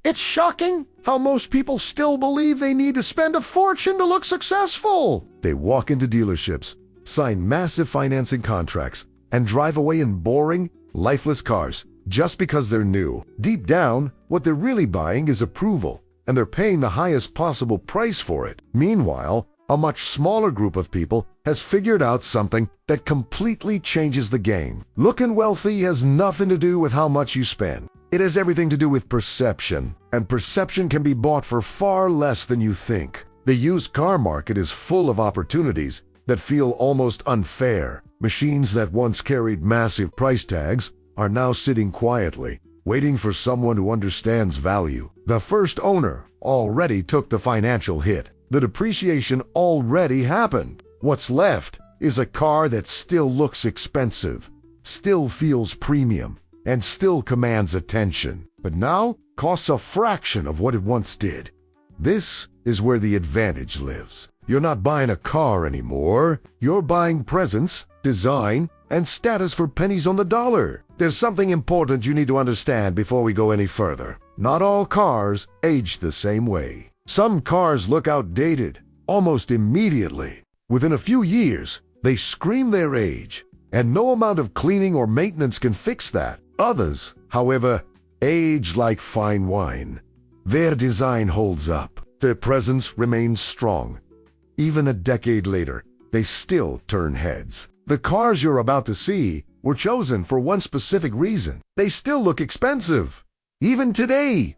It's shocking how most people still believe they need to spend a fortune to look successful. They walk into dealerships, sign massive financing contracts, and drive away in boring, lifeless cars just because they're new. Deep down, what they're really buying is approval, and they're paying the highest possible price for it. Meanwhile, a much smaller group of people has figured out something that completely changes the game. Looking wealthy has nothing to do with how much you spend. It has everything to do with perception, and perception can be bought for far less than you think. The used car market is full of opportunities that feel almost unfair. Machines that once carried massive price tags are now sitting quietly, waiting for someone who understands value. The first owner already took the financial hit. The depreciation already happened. What's left is a car that still looks expensive, still feels premium, and still commands attention, but now costs a fraction of what it once did. This is where the advantage lives. You're not buying a car anymore. You're buying presence, design, and status for pennies on the dollar. There's something important you need to understand before we go any further. Not all cars age the same way. Some cars look outdated almost immediately. Within a few years, they scream their age, and no amount of cleaning or maintenance can fix that. Others, however, age like fine wine. Their design holds up. Their presence remains strong. Even a decade later, they still turn heads. The cars you're about to see were chosen for one specific reason. They still look expensive, even today.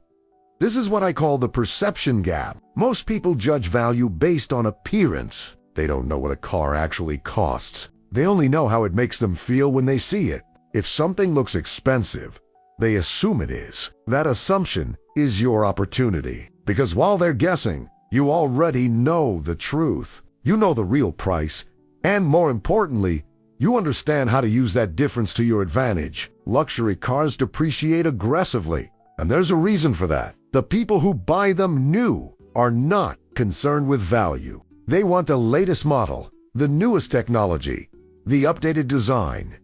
This is what I call the perception gap. Most people judge value based on appearance. They don't know what a car actually costs. They only know how it makes them feel when they see it. If something looks expensive, they assume it is. That assumption is your opportunity. Because while they're guessing, you already know the truth. You know the real price, and more importantly, you understand how to use that difference to your advantage. Luxury cars depreciate aggressively, and there's a reason for that. The people who buy them new are not concerned with value. They want the latest model, the newest technology, the updated design.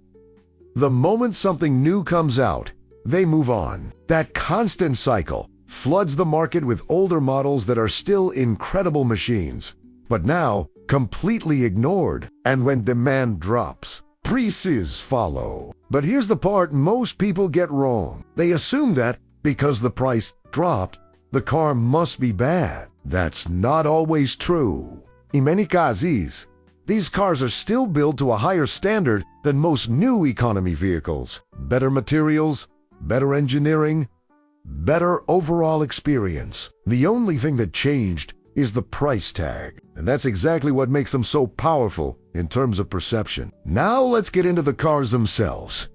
The moment something new comes out, they move on. That constant cycle floods the market with older models that are still incredible machines, but now completely ignored. And when demand drops, prices follow. But here's the part most people get wrong. They assume that because the price dropped, the car must be bad. That's not always true. In many cases, these cars are still built to a higher standard than most new economy vehicles. Better materials, better engineering, better overall experience. The only thing that changed is the price tag, and that's exactly what makes them so powerful in terms of perception. Now let's get into the cars themselves.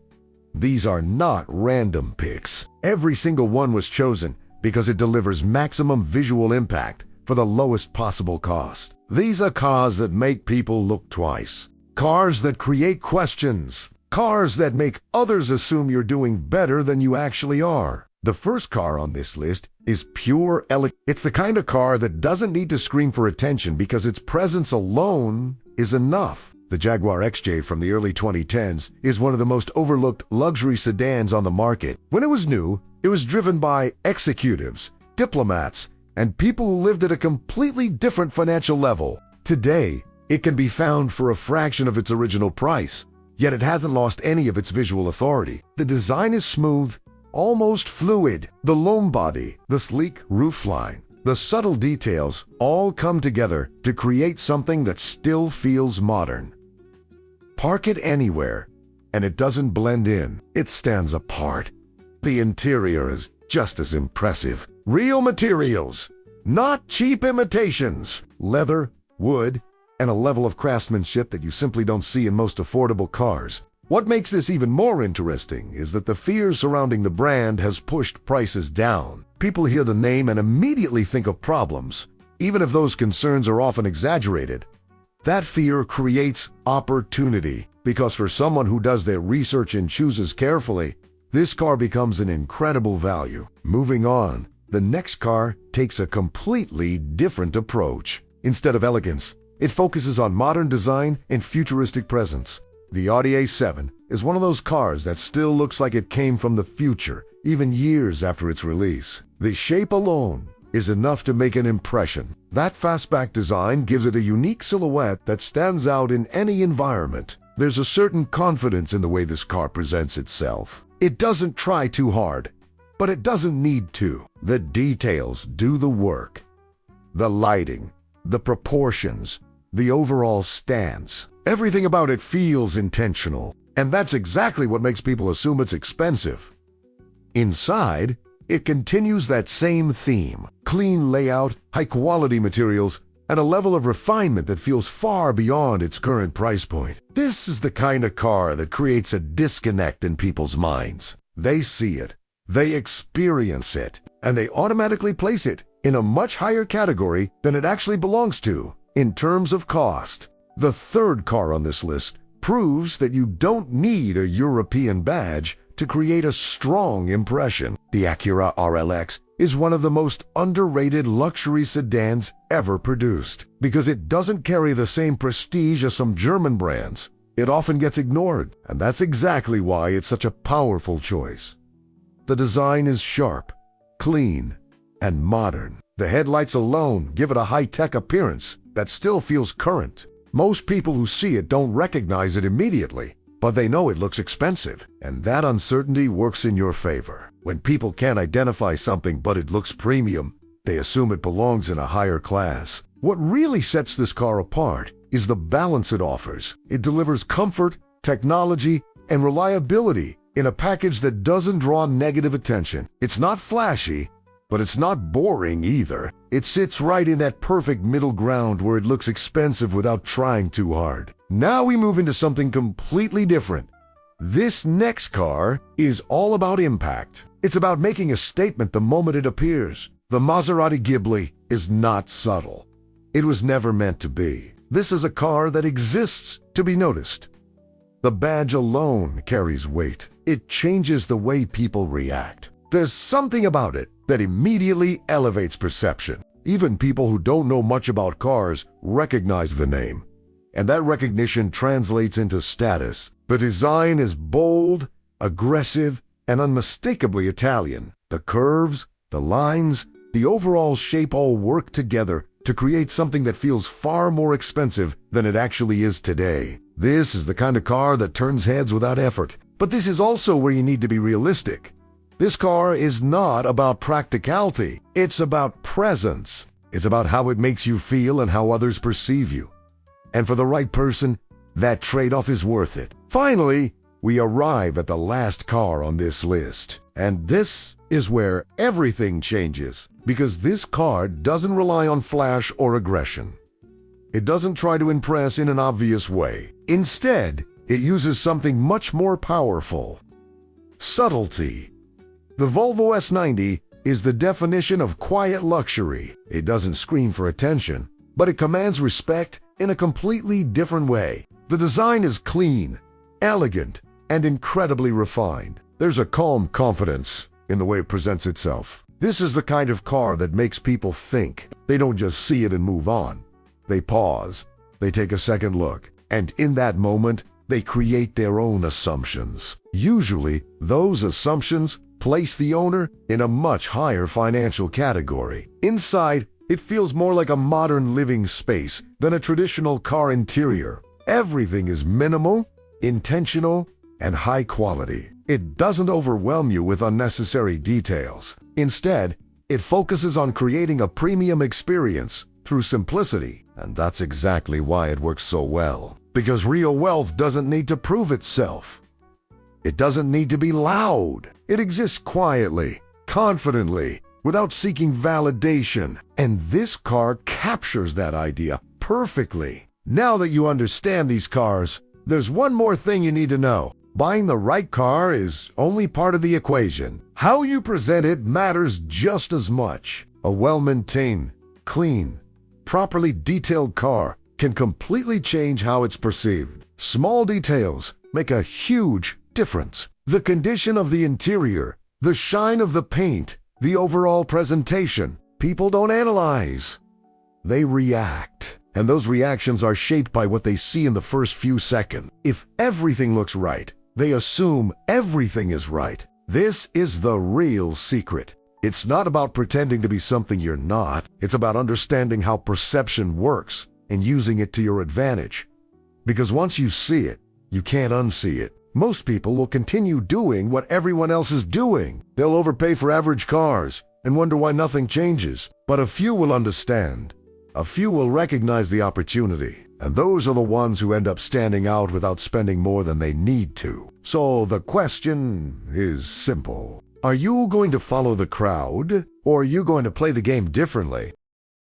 These are not random picks. Every single one was chosen because it delivers maximum visual impact for the lowest possible cost. These are cars that make people look twice. Cars that create questions. Cars that make others assume you're doing better than you actually are. The first car on this list is pure elegance. It's the kind of car that doesn't need to scream for attention because its presence alone is enough. The Jaguar XJ from the early 2010s is one of the most overlooked luxury sedans on the market. When it was new, it was driven by executives, diplomats, and people who lived at a completely different financial level. Today, it can be found for a fraction of its original price, yet it hasn't lost any of its visual authority. The design is smooth, almost fluid. The loam body, the sleek roofline, the subtle details all come together to create something that still feels modern. Park it anywhere, and it doesn't blend in. It stands apart. The interior is just as impressive. Real materials, not cheap imitations. Leather, wood, and a level of craftsmanship that you simply don't see in most affordable cars. What makes this even more interesting is that the fear surrounding the brand has pushed prices down. People hear the name and immediately think of problems, even if those concerns are often exaggerated. That fear creates opportunity, because for someone who does their research and chooses carefully, this car becomes an incredible value. Moving on, the next car takes a completely different approach. Instead of elegance, it focuses on modern design and futuristic presence. The Audi A7 is one of those cars that still looks like it came from the future, even years after its release. The shape alone is enough to make an impression. That fastback design gives it a unique silhouette that stands out in any environment. There's a certain confidence in the way this car presents itself. It doesn't try too hard, but it doesn't need to. The details do the work. The lighting, the proportions, the overall stance. Everything about it feels intentional, and that's exactly what makes people assume it's expensive. Inside, it continues that same theme: clean layout, high-quality materials, and a level of refinement that feels far beyond its current price point. This is the kind of car that creates a disconnect in people's minds. They see it, they experience it, and they automatically place it in a much higher category than it actually belongs to in terms of cost. The third car on this list proves that you don't need a European badge to create a strong impression. The Acura RLX is one of the most underrated luxury sedans ever produced because it doesn't carry the same prestige as some German brands. It often gets ignored, and that's exactly why it's such a powerful choice. The design is sharp, clean, and modern. The headlights alone give it a high-tech appearance that still feels current. Most people who see it don't recognize it immediately, but they know it looks expensive, and that uncertainty works in your favor. When people can't identify something but it looks premium, they assume it belongs in a higher class. What really sets this car apart is the balance it offers. It delivers comfort, technology, and reliability in a package that doesn't draw negative attention. It's not flashy, but it's not boring either. It sits right in that perfect middle ground where it looks expensive without trying too hard. Now we move into something completely different. This next car is all about impact. It's about making a statement the moment it appears. The Maserati Ghibli is not subtle. It was never meant to be. This is a car that exists to be noticed. The badge alone carries weight. It changes the way people react. There's something about it that immediately elevates perception. Even people who don't know much about cars recognize the name, and that recognition translates into status. The design is bold, aggressive, and unmistakably Italian. The curves, the lines, the overall shape all work together to create something that feels far more expensive than it actually is today. This is the kind of car that turns heads without effort. But this is also where you need to be realistic. This car is not about practicality. It's about presence. It's about how it makes you feel and how others perceive you. And for the right person, that trade-off is worth it. Finally, we arrive at the last car on this list. And this is where everything changes, because this car doesn't rely on flash or aggression. It doesn't try to impress in an obvious way. Instead, it uses something much more powerful: subtlety. The Volvo S90 is the definition of quiet luxury. It doesn't scream for attention, but it commands respect in a completely different way. The design is clean, elegant, and incredibly refined. There's a calm confidence in the way it presents itself. This is the kind of car that makes people think. They don't just see it and move on. They pause, they take a second look, and in that moment, they create their own assumptions. Usually, those assumptions place the owner in a much higher financial category. Inside, it feels more like a modern living space than a traditional car interior. Everything is minimal, intentional, and high quality. It doesn't overwhelm you with unnecessary details. Instead, it focuses on creating a premium experience through simplicity. And that's exactly why it works so well. Because real wealth doesn't need to prove itself. It doesn't need to be loud. It exists quietly, confidently, without seeking validation. And this car captures that idea perfectly. Now that you understand these cars, there's one more thing you need to know. Buying the right car is only part of the equation. How you present it matters just as much. A well-maintained, clean, properly detailed car can completely change how it's perceived. Small details make a huge difference. The condition of the interior, the shine of the paint, the overall presentation. People don't analyze. They react. And those reactions are shaped by what they see in the first few seconds. If everything looks right, They assume everything is right. This is the real secret. It's not about pretending to be something you're not. It's about understanding how perception works and using it to your advantage. Because once you see it, you can't unsee it. Most people will continue doing what everyone else is doing. They'll overpay for average cars and wonder why nothing changes. But a few will understand. A few will recognize the opportunity. And those are the ones who end up standing out without spending more than they need to. So the question is simple. Are you going to follow the crowd, or are you going to play the game differently?